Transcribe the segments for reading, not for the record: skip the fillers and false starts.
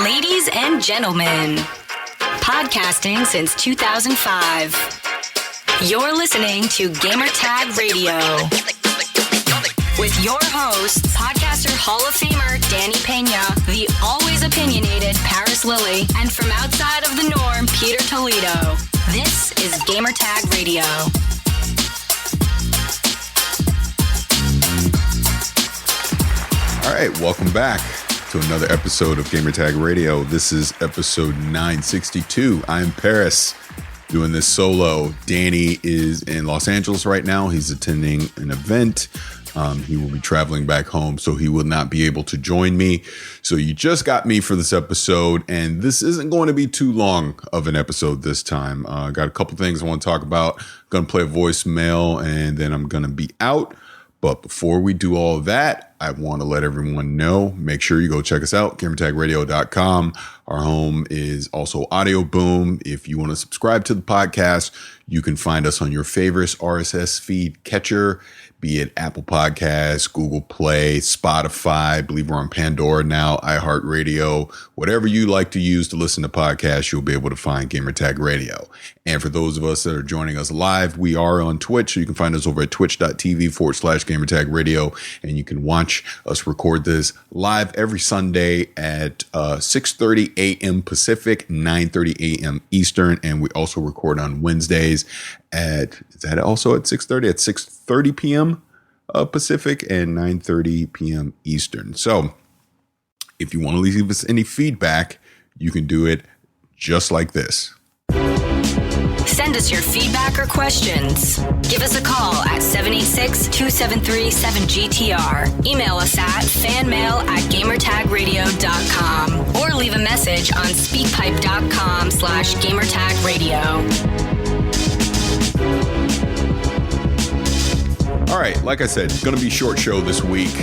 Ladies and gentlemen, podcasting since 2005. You're listening to Gamertag Radio with your host, podcaster Hall of Famer Danny Pena, the always opinionated Paris Lilly, and from outside of the norm, Peter Toledo. This is Gamertag Radio. All right, welcome back to another episode of Gamertag Radio. This is episode 962. I'm Paris, doing this solo. Danny is in Los Angeles right now. He's attending an event. He will be traveling back home, so he will not be able to join me. So you just got me for this episode, and this isn't going to be too long of an episode this time. Got a couple things I want to talk about. Going to play a voicemail, and then I'm going to be out. But before we do all of that, I want to let everyone know, make sure you go check us out, gamertagradio.com. Our home is also Audio Boom. If you want to subscribe to the podcast, you can find us on your favorite RSS feed catcher, be it Apple Podcasts, Google Play, Spotify. I believe we're on Pandora now, iHeartRadio. Whatever you like to use to listen to podcasts, you'll be able to find Gamertag Radio. And for those of us that are joining us live, we are on Twitch. So you can find us over at twitch.tv/Gamertag Radio. And you can watch us record this live every Sunday at 6:30 a.m. Pacific, 9:30 a.m. Eastern. And we also record on Wednesdays at 6:30? At 6:30 p.m. Pacific and 9:30 p.m. Eastern. So if you want to leave us any feedback, you can do it just like this. Send us your feedback or questions. Give us a call at 786-273-7GTR. Email us at fanmail@gamertagradio.com or leave a message on speakpipe.com/gamertagradio. All right, like I said, it's going to be a short show this week.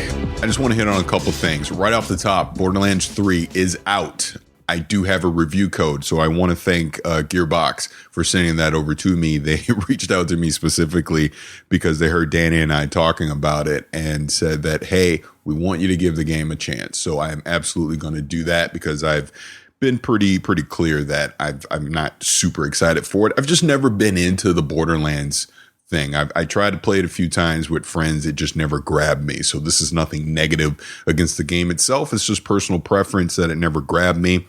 I just want to hit on a couple things. Right off the top, Borderlands 3 is out. I do have a review code, so I want to thank Gearbox for sending that over to me. They reached out to me specifically because they heard Danny and I talking about it and said that, hey, we want you to give the game a chance. So I am absolutely going to do that because I've been pretty clear that I'm not super excited for it. I've just never been into the Borderlands thing. I tried to play it a few times with friends. It just never grabbed me. So this is nothing negative against the game itself. It's just personal preference that it never grabbed me.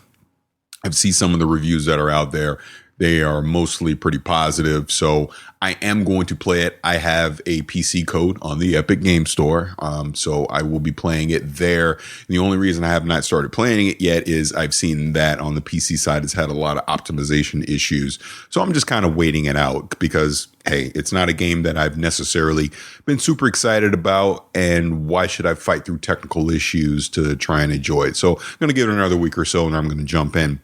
I've seen some of the reviews that are out there. They are mostly pretty positive. So I am going to play it. I have a PC code on the Epic Game Store. So I will be playing it there. The only reason I have not started playing it yet is I've seen that on the PC side it's had a lot of optimization issues. So I'm just kind of waiting it out because, hey, it's not a game that I've necessarily been super excited about. And why should I fight through technical issues to try and enjoy it? So I'm going to give it another week or so and I'm going to jump in.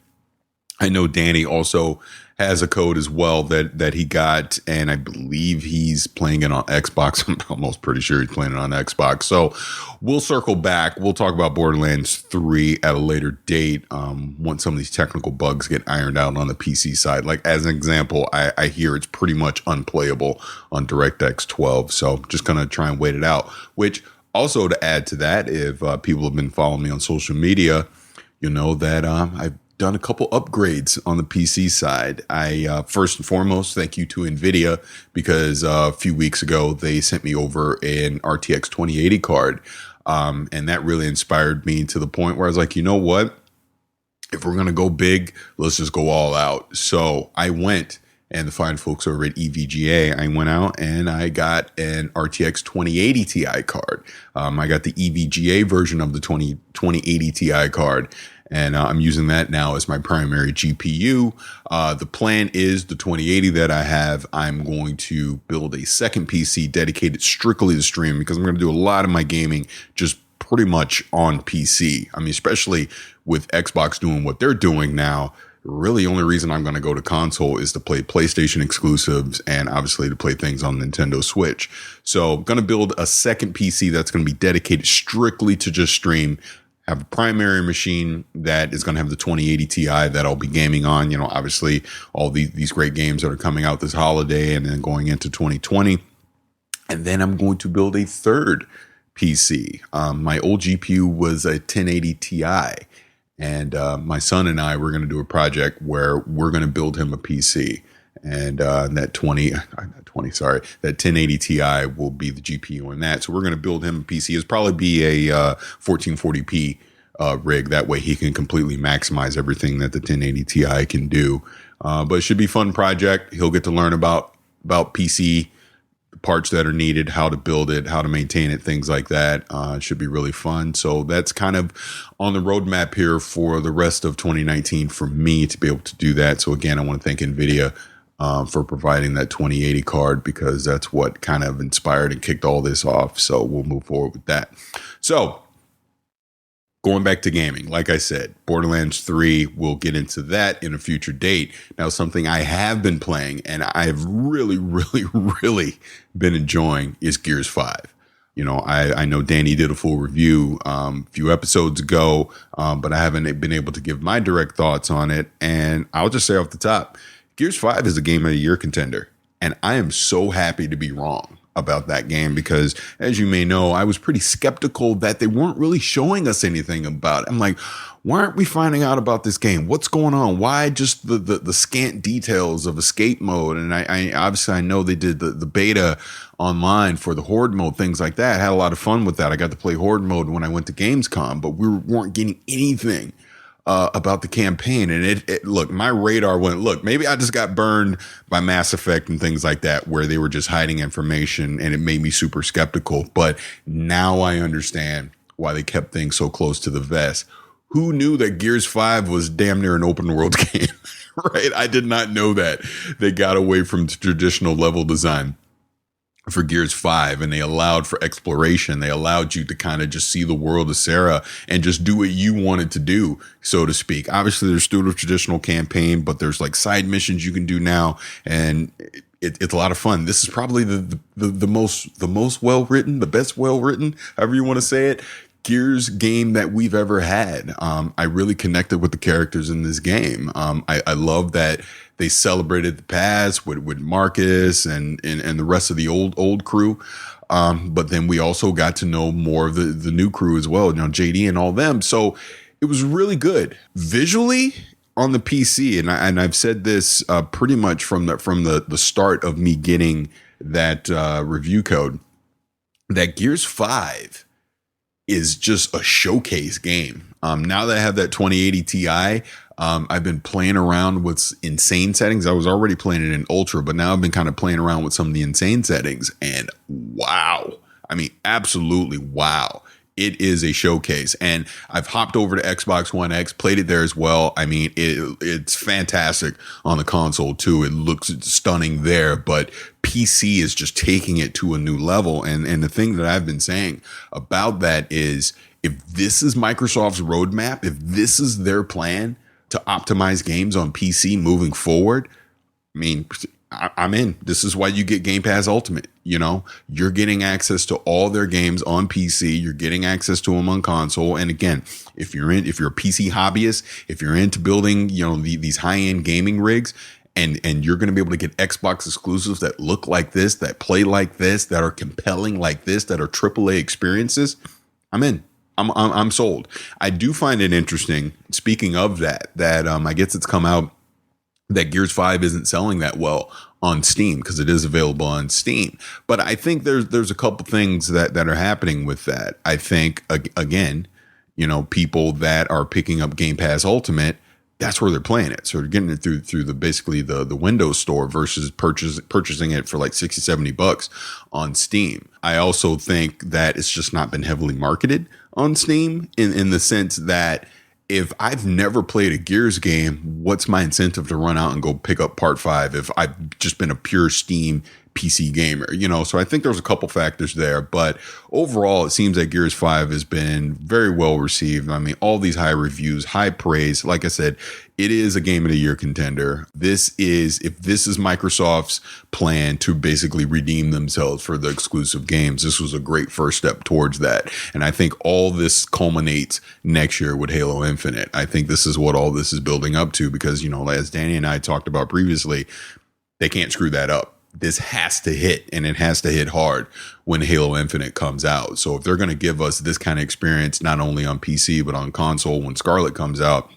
I know Danny also has a code as well that he got, and I believe he's playing it on Xbox. I'm almost pretty sure he's playing it on Xbox. So we'll circle back. We'll talk about Borderlands 3 at a later date once some of these technical bugs get ironed out on the PC side. Like, as an example, I hear it's pretty much unplayable on DirectX 12. So just going to try and wait it out, which also to add to that, if people have been following me on social media, you know that I've done a couple upgrades on the PC side. I first and foremost, thank you to NVIDIA because a few weeks ago they sent me over an RTX 2080 card. And that really inspired me to the point where I was like, you know what? If we're going to go big, let's just go all out. So I went, and the fine folks over at EVGA, I went out and I got an RTX 2080 Ti card. I got the EVGA version of the 2080 Ti card. And I'm using that now as my primary GPU. The plan is the 2080 that I have, I'm going to build a second PC dedicated strictly to stream because I'm going to do a lot of my gaming just pretty much on PC. I mean, especially with Xbox doing what they're doing now, really the only reason I'm going to go to console is to play PlayStation exclusives and obviously to play things on Nintendo Switch. So I'm going to build a second PC that's going to be dedicated strictly to just stream. Have a primary machine that is going to have the 2080 Ti that I'll be gaming on. You know, obviously all these great games that are coming out this holiday and then going into 2020. And then I'm going to build a third PC. My old GPU was a 1080 Ti. And my son and I, we're going to do a project where we're going to build him a PC. And that 1080 Ti will be the GPU in that. So we're going to build him a PC. It'll probably be a 1440p rig. That way he can completely maximize everything that the 1080 Ti can do. But it should be a fun project. He'll get to learn about PC, the parts that are needed, how to build it, how to maintain it, things like that. It should be really fun. So that's kind of on the roadmap here for the rest of 2019 for me to be able to do that. So again, I want to thank NVIDIA for providing that 2080 card, because that's what kind of inspired and kicked all this off. So we'll move forward with that. So going back to gaming, like I said, Borderlands 3, we'll get into that in a future date. Now, something I have been playing and I have really, really, really been enjoying is Gears 5. You know, I know Danny did a full review a few episodes ago, but I haven't been able to give my direct thoughts on it. And I'll just say off the top, Gears 5 is a Game of the Year contender, and I am so happy to be wrong about that game, because as you may know, I was pretty skeptical that they weren't really showing us anything about it. I'm like, why aren't we finding out about this game? What's going on? Why just the scant details of escape mode? And I obviously I know they did the beta online for the Horde mode, things like that. I had a lot of fun with that. I got to play Horde mode when I went to Gamescom, but we weren't getting anything about the campaign. And it look, my radar went, look, maybe I just got burned by Mass Effect and things like that, where they were just hiding information, and it made me super skeptical. But now I understand why they kept things so close to the vest. Who knew that Gears 5 was damn near an open world game, right? I did not know that. They got away from traditional level design for Gears 5, and they allowed for exploration. They allowed you to kind of just see the world of Sarah and just do what you wanted to do, so to speak. Obviously, there's still a traditional campaign, but there's like side missions you can do now, and it's a lot of fun. This is probably the most well written, the best well written, however you want to say it, Gears game that we've ever had. I really connected with the characters in this game. I love that they celebrated the past with Marcus and the rest of the old crew. But then we also got to know more of the new crew as well, you know, JD and all them. So it was really good visually on the PC. And I've said this pretty much from the start of me getting that review code, that Gears 5 is just a showcase game. Now that I have that 2080 Ti, I've been playing around with insane settings. I was already playing it in Ultra, but now I've been kind of playing around with some of the insane settings, and wow. I mean, absolutely wow. It is a showcase, and I've hopped over to Xbox One X, played it there as well. I mean, it's fantastic on the console too. It looks stunning there, but PC is just taking it to a new level. And the thing that I've been saying about that is, if this is Microsoft's roadmap, if this is their plan to optimize games on PC moving forward, I mean, I'm in. This is why you get Game Pass Ultimate. You know, you're getting access to all their games on PC. You're getting access to them on console. And again, if you're a PC hobbyist, if you're into building, you know, these high-end gaming rigs, and you're going to be able to get Xbox exclusives that look like this, that play like this, that are compelling like this, that are AAA experiences, I'm in. I'm sold. I do find it interesting, speaking of that I guess it's come out that Gears 5 isn't selling that well on Steam, because it is available on Steam. But I think there's a couple things that are happening with that. I think, again, you know, people that are picking up Game Pass Ultimate, that's where they're playing it. So they're getting it through basically the Windows Store versus purchasing it for like $60-$70 on Steam. I also think that it's just not been heavily marketed on Steam in the sense that, if I've never played a Gears game, what's my incentive to run out and go pick up Part 5 if I've just been a pure Steam PC gamer, you know? So I think there's a couple factors there, but overall, it seems that Gears 5 has been very well received. I mean, all these high reviews, high praise. Like I said, it is a Game of the Year contender. If this is Microsoft's plan to basically redeem themselves for the exclusive games, this was a great first step towards that. And I think all this culminates next year with Halo Infinite. I think this is what all this is building up to, because, you know, as Danny and I talked about previously, they can't screw that up. this has to hit, and it has to hit hard when Halo Infinite comes out. So if they're going to give us this kind of experience, not only on PC, but on console when Scarlet comes out,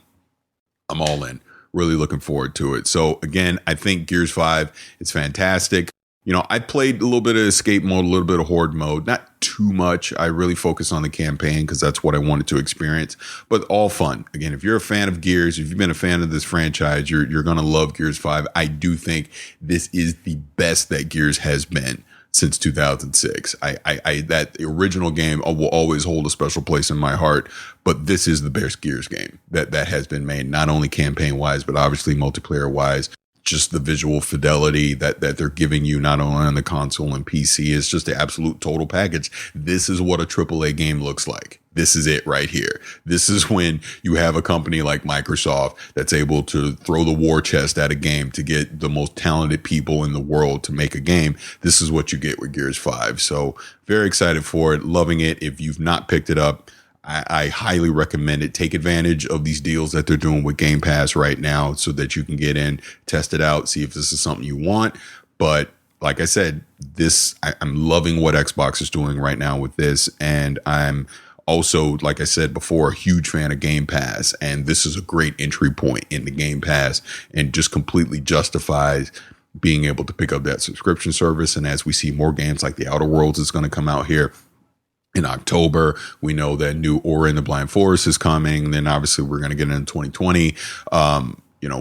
I'm all in. Really looking forward to it. So again, I think Gears 5 is fantastic. You know, I played a little bit of escape mode, a little bit of horde mode, not too much. I really focus on the campaign because that's what I wanted to experience, but all fun. Again, if you're a fan of Gears, if you've been a fan of this franchise, you're going to love Gears 5. I do think this is the best that Gears has been since 2006. That original game will always hold a special place in my heart, but this is the best Gears game that has been made, not only campaign wise, but obviously multiplayer wise. Just the visual fidelity that they're giving you, not only on the console and PC, is just the absolute total package. This is what a AAA game looks like. This is it right here. This is when you have a company like Microsoft that's able to throw the war chest at a game to get the most talented people in the world to make a game. This is what you get with Gears 5. So very excited for it. Loving it. If you've not picked it up, I highly recommend it. Take advantage of these deals that they're doing with Game Pass right now so that you can get in, test it out, see if this is something you want. But like I said, I'm loving what Xbox is doing right now with this. And I'm also, like I said before, a huge fan of Game Pass. And this is a great entry point into Game Pass and just completely justifies being able to pick up that subscription service. And as we see more games like The Outer Worlds is going to come out here in October, we know that new Ori and the Blind Forest is coming. Then obviously we're going to get in 2020,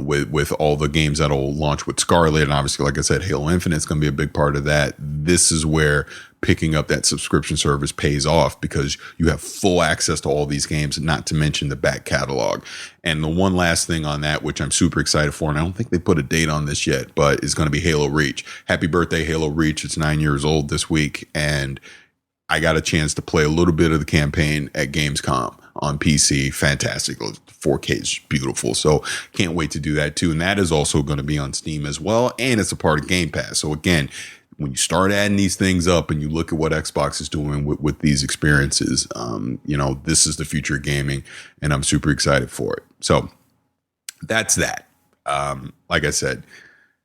with all the games that'll launch with Scarlet. And obviously, like I said, Halo Infinite is going to be a big part of that. This is where picking up that subscription service pays off because you have full access to all these games, not to mention the back catalog. And the one last thing on that, which I'm super excited for, and I don't think they put a date on this yet, but it's going to be Halo Reach. Happy birthday, Halo Reach. It's 9 years old this week. And I got a chance to play a little bit of the campaign at Gamescom on PC. Fantastic. 4K is beautiful. So can't wait to do that too. And that is also going to be on Steam as well. And it's a part of Game Pass. So again, when you start adding these things up and you look at what Xbox is doing with these experiences, this is the future of gaming and I'm super excited for it. So that's that. Like I said,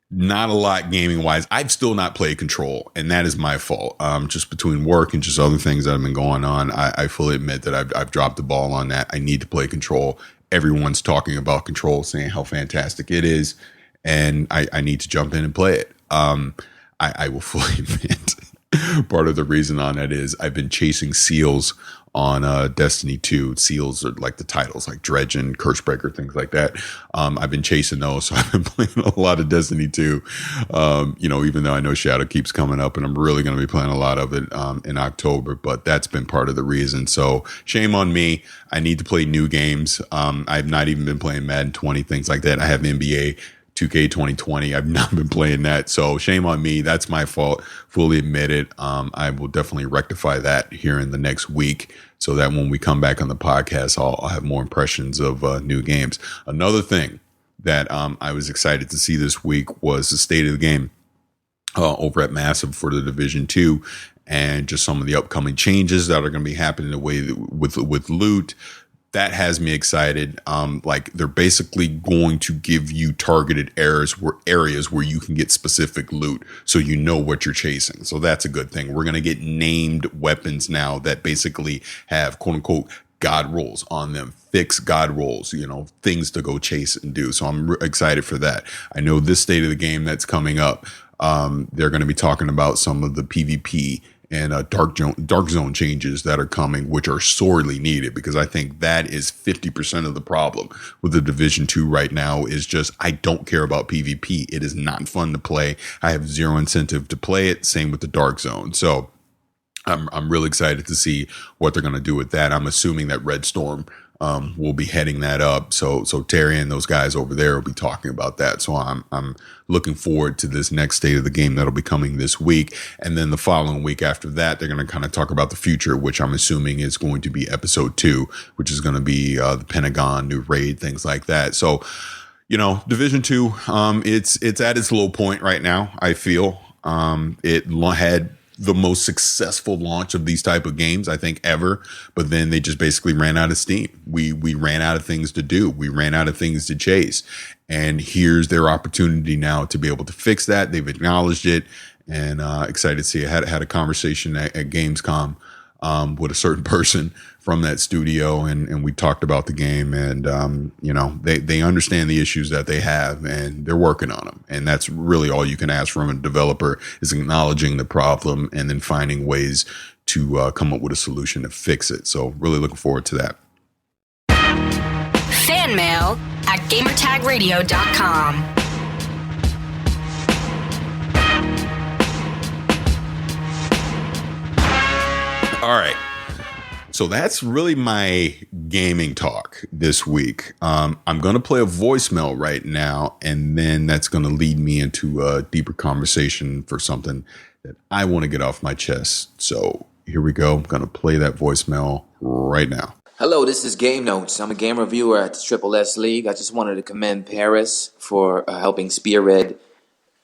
not a lot gaming wise. I've still not played Control, and that is my fault. Just between work and just other things that have been going on, I fully admit that I've dropped the ball on that. I need to play Control. Everyone's talking about Control, saying how fantastic it is, and I need to jump in and play it. I will fully admit part of the reason on that is I've been chasing seals on Destiny 2. Seals are like the titles, like Dredge and Cursebreaker, things like that. I've been chasing those, so I've been playing a lot of Destiny 2. Even though I know Shadow keeps coming up, and I'm really going to be playing a lot of it in October, but that's been part of the reason. So shame on me. I need to play new games. I've not even been playing Madden 20, things like that. I have NBA 2K 2020. I've not been playing that. So shame on me. That's my fault. Fully admit it. I will definitely rectify that here in the next week so that when we come back on the podcast, I'll have more impressions of new games. Another thing that I was excited to see this week was the state of the game over at Massive for the Division 2 and just some of the upcoming changes that are going to be happening the way with loot. That has me excited. They're basically going to give you targeted areas where you can get specific loot so you know what you're chasing. So that's a good thing. We're going to get named weapons now that basically have quote unquote God rolls on them, fixed God rolls, things to go chase and do. So I'm excited for that. I know this state of the game that's coming up, they're going to be talking about some of the PvP and dark zone changes that are coming, which are sorely needed, because I think that is 50% of the problem with the Division 2 right now is just, I don't care about PvP. It is not fun to play. I have zero incentive to play it. Same with the dark zone. So I'm really excited to see what they're going to do with that. I'm assuming that Red Storm will be heading that up. So Terry and those guys over there will be talking about that. So I'm looking forward to this next state of the game that'll be coming this week. And then the following week after that, they're going to kind of talk about the future, which I'm assuming is going to be episode 2, which is going to be the Pentagon, new raid, things like that. So, Division 2, it's at its low point right now. I feel it had the most successful launch of these type of games, I think, ever. But then they just basically ran out of steam. We ran out of things to do. We ran out of things to chase. And here's their opportunity now to be able to fix that. They've acknowledged it, and excited to see. I had a conversation at Gamescom with a certain person from that studio, and we talked about the game, and they understand the issues that they have, and they're working on them. And that's really all you can ask from a developer, is acknowledging the problem and then finding ways to come up with a solution to fix it. So really looking forward to that. Fan mail at gamertagradio.com. All right. So that's really my gaming talk this week. I'm going to play a voicemail right now, and then that's going to lead me into a deeper conversation for something that I want to get off my chest. So here we go. I'm going to play that voicemail right now. Hello, this is Game Notes. I'm a game reviewer at the Triple S League. I just wanted to commend Parris for helping spearhead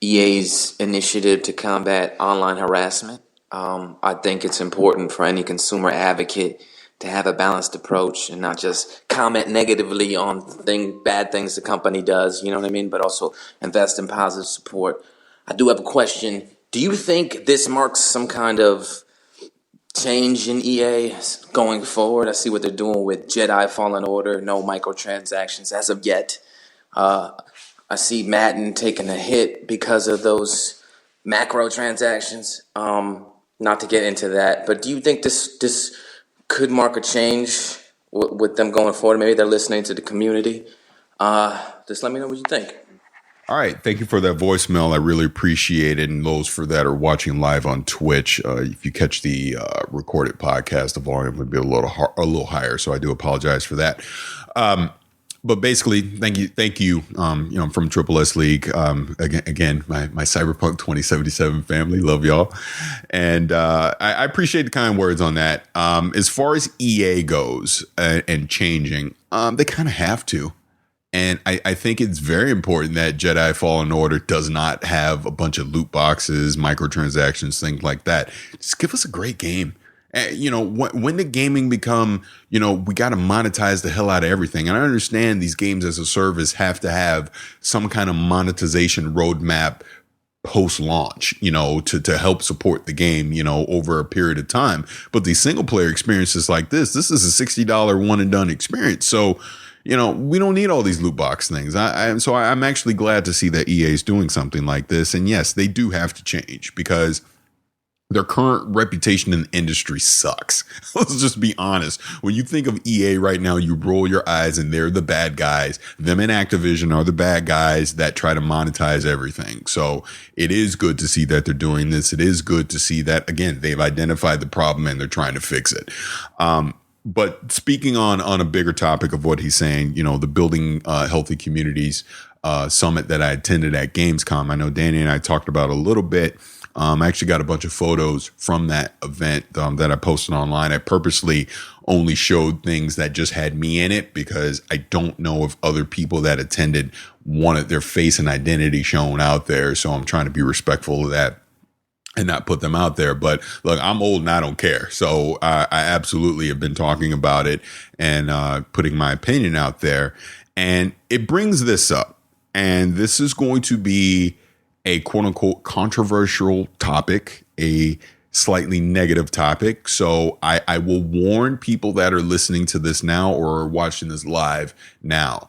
EA's initiative to combat online harassment. I think it's important for any consumer advocate to have a balanced approach and not just comment negatively on bad things the company does, you know what I mean, but also invest in positive support. I do have a question. Do you think this marks some kind of change in EA going forward? I see what they're doing with Jedi Fallen Order, no microtransactions as of yet. I see Madden taking a hit because of those macro transactions. Not to get into that, but do you think this could mark a change with them going forward? Maybe they're listening to the community. Just let me know what you think. All right. Thank you for that voicemail. I really appreciate it. And those for that are watching live on Twitch, if you catch the recorded podcast, the volume would be a little higher. So I do apologize for that. But basically, thank you. I'm from Triple S League. Again, my Cyberpunk 2077 family, love y'all, and I appreciate the kind words on that. As far as EA goes and changing, they kind of have to, and I think it's very important that Jedi Fallen Order does not have a bunch of loot boxes, microtransactions, things like that. Just give us a great game. When did gaming become, we got to monetize the hell out of everything? And I understand these games as a service have to have some kind of monetization roadmap post-launch, to help support the game, over a period of time. But these single player experiences like this is a $60 one and done experience. So, we don't need all these loot box things. So I'm actually glad to see that EA is doing something like this. And yes, they do have to change because their current reputation in the industry sucks. Let's just be honest. When you think of EA right now, you roll your eyes and they're the bad guys. Them and Activision are the bad guys that try to monetize everything. So it is good to see that they're doing this. It is good to see that, again, they've identified the problem and they're trying to fix it. But speaking on a bigger topic of what he's saying, the Building Healthy Communities summit that I attended at Gamescom, I know Danny and I talked about a little bit. I actually got a bunch of photos from that event that I posted online. I purposely only showed things that just had me in it because I don't know if other people that attended wanted their face and identity shown out there. So I'm trying to be respectful of that and not put them out there. But look, I'm old and I don't care. So I absolutely have been talking about it and putting my opinion out there. And it brings this up. And this is going to be a quote unquote controversial topic, a slightly negative topic. So I will warn people that are listening to this now or are watching this live now.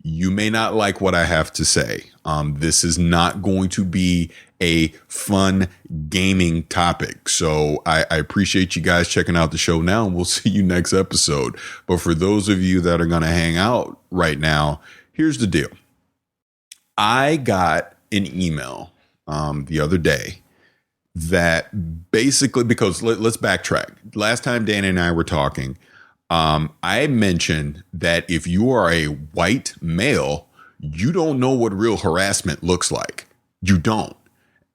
You may not like what I have to say. This is not going to be a fun gaming topic. So I appreciate you guys checking out the show now, and we'll see you next episode. But for those of you that are going to hang out right now, here's the deal. I got an email the other day that basically, because let's backtrack. Last time Dan and I were talking, I mentioned that if you are a white male, you don't know what real harassment looks like. You don't.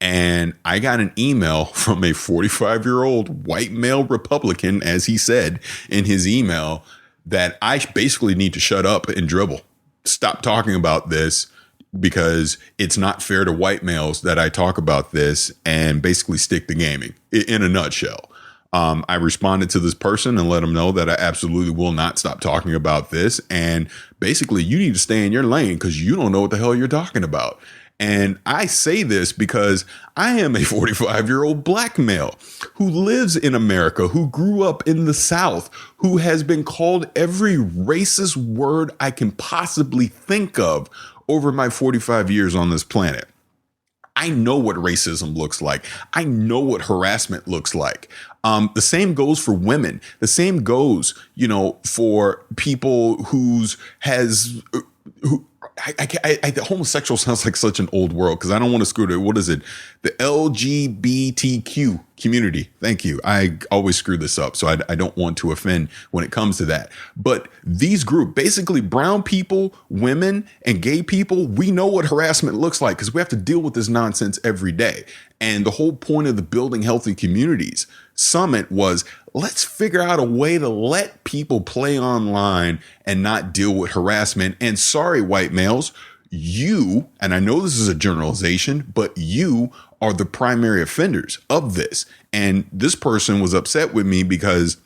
And I got an email from a 45-year-old white male Republican, as he said in his email, that I basically need to shut up and dribble. Stop talking about this. because it's not fair to white males that I talk about this and basically stick to gaming in a nutshell. I responded to this person and let them know that I absolutely will not stop talking about this. And basically, you need to stay in your lane because you don't know what the hell you're talking about. And I say this because I am a 45-year-old black male who lives in America, who grew up in the South, who has been called every racist word I can possibly think of over my 45 years on this planet. I know what racism looks like. I know what harassment looks like. The same goes for women. The same goes, for people who homosexual sounds like such an old word because I don't want to screw it. What is it? The LGBTQ community. Thank you. I always screw this up, so I don't want to offend when it comes to that. But these groups, basically brown people, women, and gay people, we know what harassment looks like because we have to deal with this nonsense every day. And the whole point of the Building Healthy Communities Summit was, let's figure out a way to let people play online and not deal with harassment. And sorry, white males, you, and I know this is a generalization, but you are the primary offenders of this. And this person was upset with me because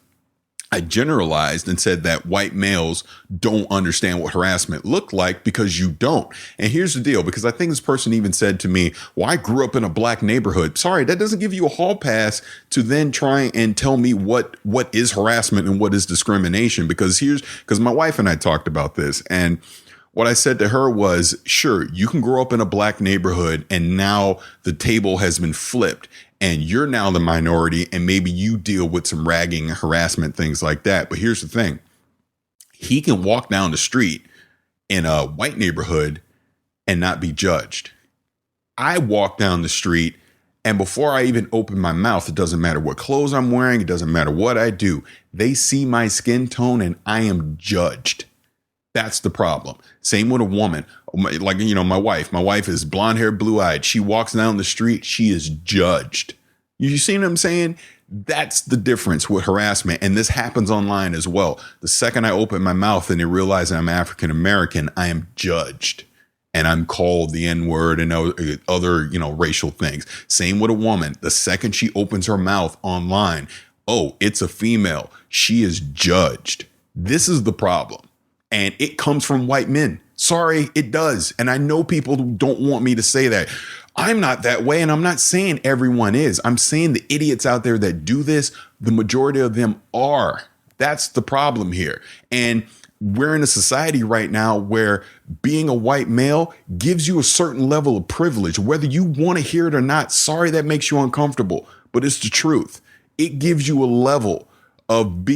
I generalized and said that white males don't understand what harassment looked like because you don't. And here's the deal, because I think this person even said to me, well, I grew up in a black neighborhood. Sorry, that doesn't give you a hall pass to then try and tell me what is harassment and what is discrimination. Because my wife and I talked about this, and what I said to her was, sure, you can grow up in a black neighborhood and now the table has been flipped and you're now the minority and maybe you deal with some ragging, harassment, things like that. But here's the thing. He can walk down the street in a white neighborhood and not be judged. I walk down the street and before I even open my mouth, it doesn't matter what clothes I'm wearing. It doesn't matter what I do. They see my skin tone and I am judged. That's the problem. Same with a woman. Like, my wife is blonde hair, blue eyed. She walks down the street. She is judged. You see what I'm saying? That's the difference with harassment. And this happens online as well. The second I open my mouth and they realize I'm African American, I am judged and I'm called the N-word and other, racial things. Same with a woman. The second she opens her mouth online, oh, it's a female. She is judged. This is the problem. And it comes from white men. Sorry, it does. And I know people don't want me to say that. I'm not that way. And I'm not saying everyone is. I'm saying the idiots out there that do this, the majority of them are. That's the problem here. And we're in a society right now where being a white male gives you a certain level of privilege, whether you want to hear it or not. Sorry, that makes you uncomfortable, but it's the truth. It gives you a level of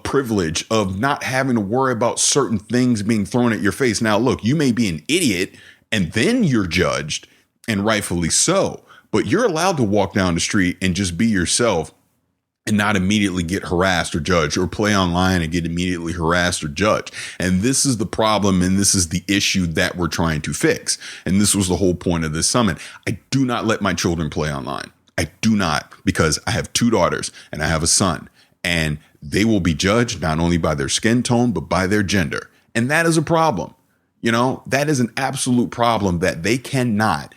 privilege, of not having to worry about certain things being thrown at your face. Now, look, you may be an idiot and then you're judged, and rightfully so, but you're allowed to walk down the street and just be yourself and not immediately get harassed or judged, or play online and get immediately harassed or judged. And this is the problem. And this is the issue that we're trying to fix. And this was the whole point of this summit. I do not let my children play online. I do not, because I have 2 daughters and I have a son, and they will be judged not only by their skin tone, but by their gender. And that is a problem. That is an absolute problem, that they cannot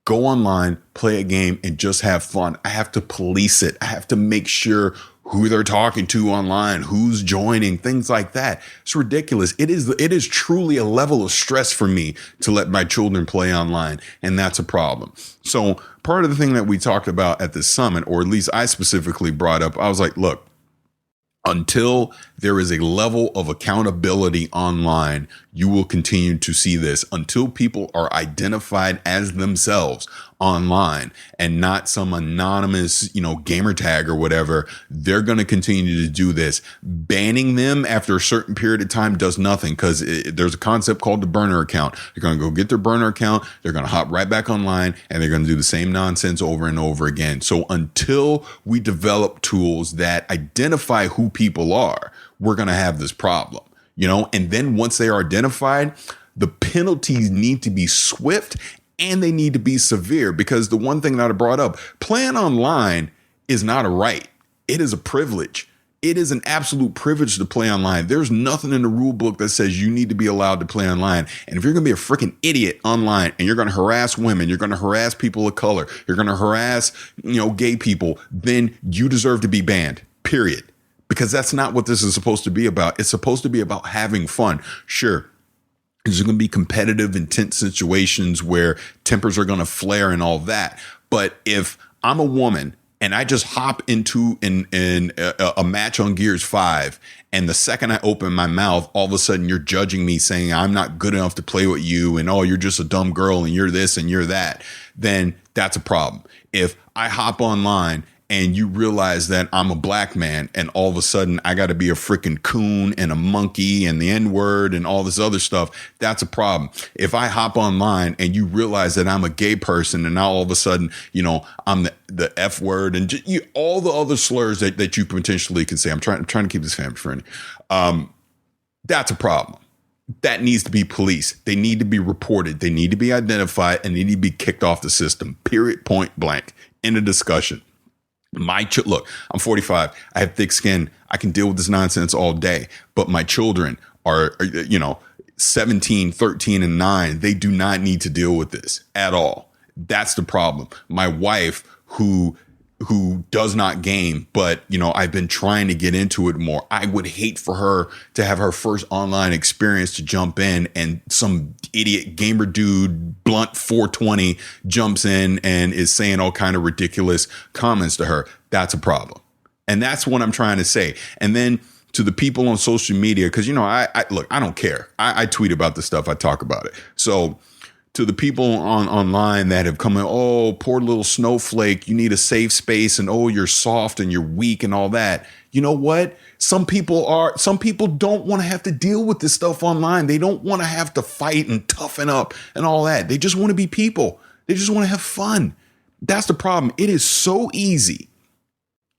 go online, play a game, and just have fun. I have to police it. I have to make sure who they're talking to online, who's joining, things like that. It's ridiculous. It is truly a level of stress for me to let my children play online. And that's a problem. So part of the thing that we talked about at the summit, or at least I specifically brought up, I was like, look, until there is a level of accountability online, you will continue to see this. Until people are identified as themselves online and not some anonymous, gamer tag or whatever, they're going to continue to do this. Banning them after a certain period of time does nothing, because there's a concept called the burner account. They're going to go get their burner account. They're going to hop right back online and they're going to do the same nonsense over and over again. So until we develop tools that identify who people are, we're going to have this problem, and then once they are identified, the penalties need to be swift and they need to be severe, because the one thing that I brought up, playing online is not a right. It is a privilege. It is an absolute privilege to play online. There's nothing in the rule book that says you need to be allowed to play online. And if you're going to be a freaking idiot online and you're going to harass women, you're going to harass people of color, you're going to harass, gay people, then you deserve to be banned, period. Because that's not what this is supposed to be about. It's supposed to be about having fun. Sure, there's going to be competitive, intense situations where tempers are going to flare and all that. But if I'm a woman and I just hop into a match on Gears 5, and the second I open my mouth, all of a sudden you're judging me, saying I'm not good enough to play with you, and oh, you're just a dumb girl, and you're this and you're that, then that's a problem. If I hop online and you realize that I'm a black man and all of a sudden I got to be a freaking coon and a monkey and the N-word and all this other stuff, that's a problem. If I hop online and you realize that I'm a gay person and now all of a sudden, I'm the F word and all the other slurs that you potentially can say. I'm trying to keep this family friendly. That's a problem. That needs to be policed. They need to be reported. They need to be identified, and they need to be kicked off the system. Period. Point blank. End of discussion. Look, I'm 45. I have thick skin. I can deal with this nonsense all day. But my children are 17, 13, and 9. They do not need to deal with this at all. That's the problem. My wife, who does not game, but I've been trying to get into it more. I would hate for her to have her first online experience to jump in and some idiot gamer dude, blunt 420, jumps in and is saying all kind of ridiculous comments to her. That's a problem. And that's what I'm trying to say. And then to the people on social media, because I don't care. I tweet about this stuff. I talk about it. So to the people online that have come in, oh, poor little snowflake, you need a safe space, and oh, you're soft and you're weak and all that. You know what? Some people don't want to have to deal with this stuff online. They don't want to have to fight and toughen up and all that. They just want to be people. They just want to have fun. That's the problem. It is so easy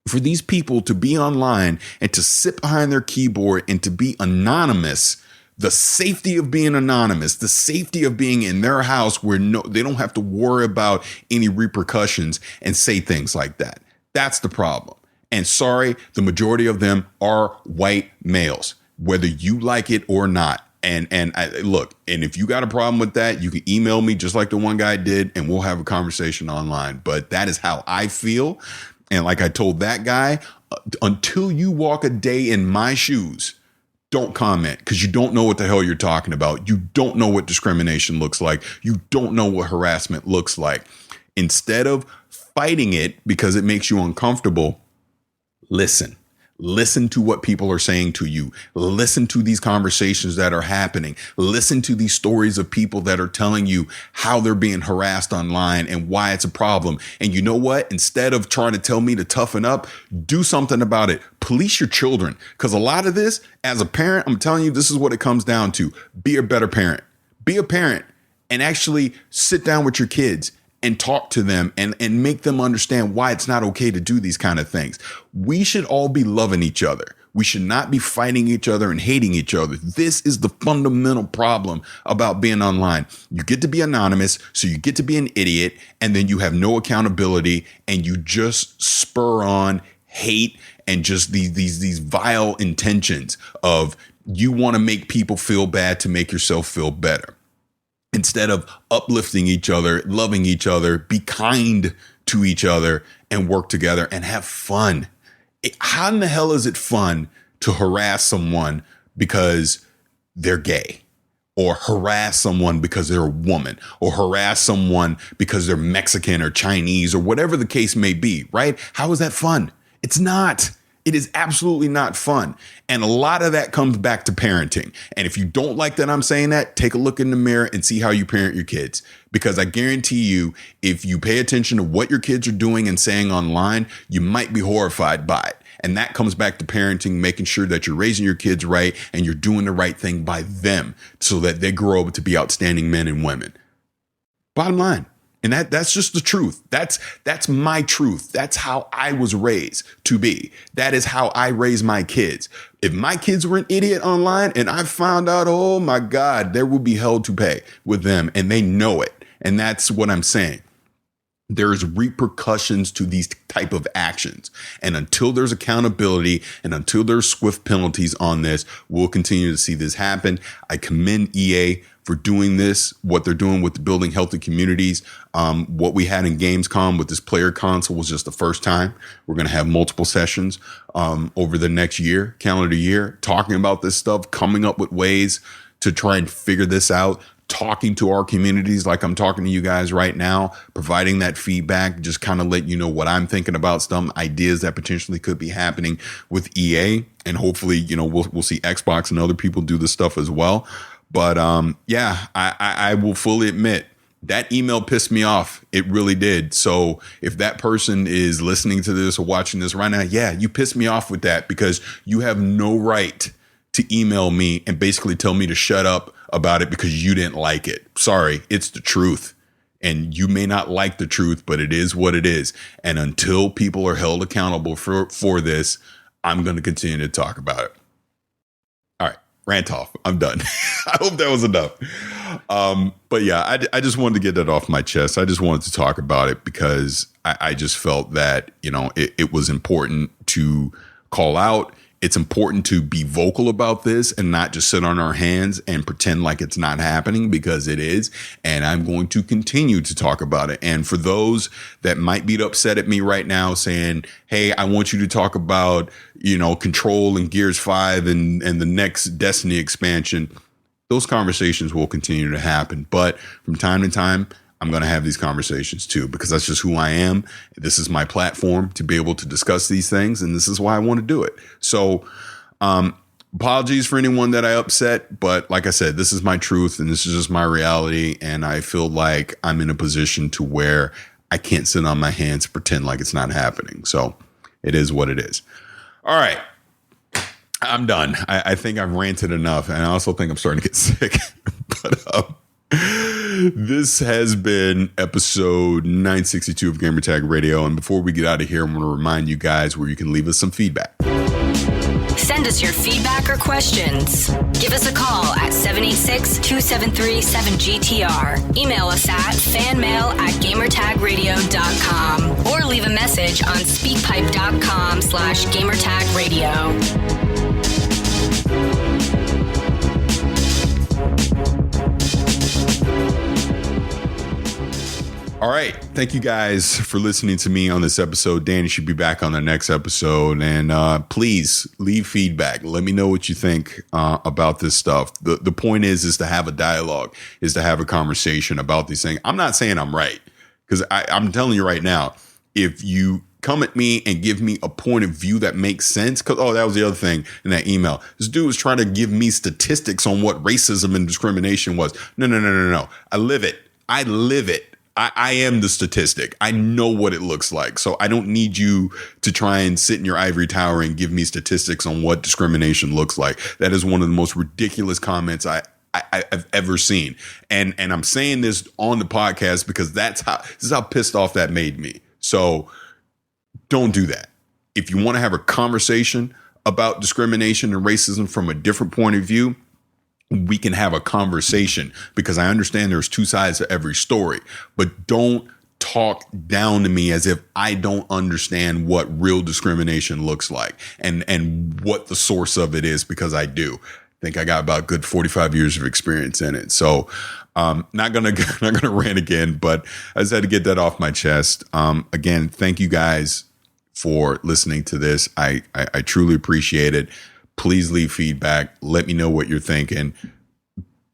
for these people to be online and to sit behind their keyboard and to be anonymous. The safety of being anonymous, the safety of being in their house where they don't have to worry about any repercussions and say things like that. That's the problem. And sorry, the majority of them are white males, whether you like it or not. And if you got a problem with that, you can email me just like the one guy did, and we'll have a conversation online. But that is how I feel. And like I told that guy, until you walk a day in my shoes, don't comment, because you don't know what the hell you're talking about. You don't know what discrimination looks like. You don't know what harassment looks like. Instead of fighting it because it makes you uncomfortable, listen. Listen to what people are saying to you. Listen to these conversations that are happening. Listen to these stories of people that are telling you how they're being harassed online and why it's a problem. And you know what? Instead of trying to tell me to toughen up, do something about it. Police your children. Because a lot of this, as a parent, I'm telling you, this is what it comes down to. Be a better parent. Be a parent and actually sit down with your kids and talk to them and make them understand why it's not okay to do these kind of things. We should all be loving each other. We should not be fighting each other and hating each other. This is the fundamental problem about being online. You get to be anonymous, so you get to be an idiot, and then you have no accountability, and you just spur on hate and just these vile intentions of you want to make people feel bad to make yourself feel better. Instead of uplifting each other, loving each other, be kind to each other and work together and have fun. How in the hell is it fun to harass someone because they're gay, or harass someone because they're a woman, or harass someone because they're Mexican or Chinese or whatever the case may be, right? How is that fun? It's not. It is absolutely not fun. And a lot of that comes back to parenting. And if you don't like that I'm saying that, take a look in the mirror and see how you parent your kids. Because I guarantee you, if you pay attention to what your kids are doing and saying online, you might be horrified by it. And that comes back to parenting, making sure that you're raising your kids right and you're doing the right thing by them so that they grow up to be outstanding men and women. Bottom line. And that's just the truth. That's my truth. That's how I was raised to be. That is how I raise my kids. If my kids were an idiot online and I found out, oh my God, there will be hell to pay with them, and they know it. And that's what I'm saying. there's repercussions to these type of actions. And until there's accountability and until there's swift penalties on this, we'll continue to see this happen. I commend EA for doing this, what they're doing with building healthy communities. What we had in Gamescom with this player console was just the first time. We're going to have multiple sessions over the next year, calendar year, talking about this stuff, coming up with ways to try and figure this out, talking to our communities like I'm talking to you guys right now, providing that feedback, just kind of let you know what I'm thinking about some ideas that potentially could be happening with EA. And hopefully, you know, we'll see Xbox and other people do this stuff as well. But yeah, I will fully admit that email pissed me off. It really did. So if that person is listening to this or watching this right now, yeah, you pissed me off with that, because you have no right to email me and basically tell me to shut up about it because you didn't like it. Sorry, it's the truth. And you may not like the truth, but it is what it is. And until people are held accountable for this, I'm going to continue to talk about it. All right, rant off. I'm done. I hope that was enough. But yeah, I just wanted to get that off my chest. I just wanted to talk about it because I just felt that, you know, it was important to call out. It's important to be vocal about this and not just sit on our hands and pretend like it's not happening, because it is. And I'm going to continue to talk about it. And for those that might be upset at me right now saying, hey, I want you to talk about, you know, Control and Gears 5 and the next Destiny expansion, those conversations will continue to happen. But from time to time, I'm going to have these conversations too, because that's just who I am. This is my platform to be able to discuss these things, and this is why I want to do it. So apologies for anyone that I upset, but like I said, this is my truth and this is just my reality, and I feel like I'm in a position to where I can't sit on my hands and pretend like it's not happening. So it is what it is. All right. I'm done. I think I've ranted enough, and I also think I'm starting to get sick. But this has been episode 962 of Gamertag Radio. And before we get out of here, I'm going to remind you guys where you can leave us some feedback. Send us your feedback or questions. Give us a call at 786-273-7GTR. Email us at fanmail@gamertagradio.com or leave a message on speakpipe.com/gamertagradio. All right. Thank you guys for listening to me on this episode. Danny should be back on the next episode. And please leave feedback. Let me know what you think about this stuff. The point is to have a dialogue, is to have a conversation about these things. I'm not saying I'm right, because I'm telling you right now, if you come at me and give me a point of view that makes sense, because, that was the other thing in that email. This dude was trying to give me statistics on what racism and discrimination was. No. I live it. I am the statistic. I know what it looks like. So I don't need you to try and sit in your ivory tower and give me statistics on what discrimination looks like. That is one of the most ridiculous comments I've ever seen. And I'm saying this on the podcast because this is how pissed off that made me. So don't do that. If you want to have a conversation about discrimination and racism from a different point of view, we can have a conversation, because I understand there's two sides to every story, but don't talk down to me as if I don't understand what real discrimination looks like and what the source of it is, because I do. I think I got about good 45 years of experience in it. So not gonna rant again, but I just had to get that off my chest. Again, thank you guys for listening to this. I truly appreciate it. Please leave feedback. Let me know what you're thinking.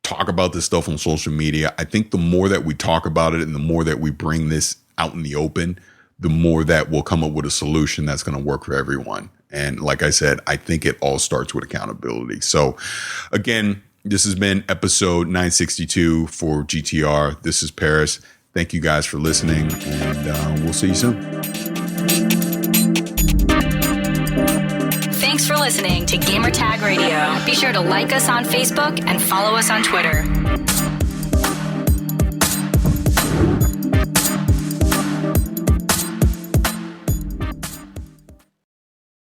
Talk about this stuff on social media. I think the more that we talk about it and the more that we bring this out in the open, the more that we'll come up with a solution that's going to work for everyone. And like I said, I think it all starts with accountability. So again, this has been episode 962 for GTR. This is Parris. Thank you guys for listening, and we'll see you soon. Thanks for listening to Gamertag Radio. Be sure to like us on Facebook and follow us on Twitter.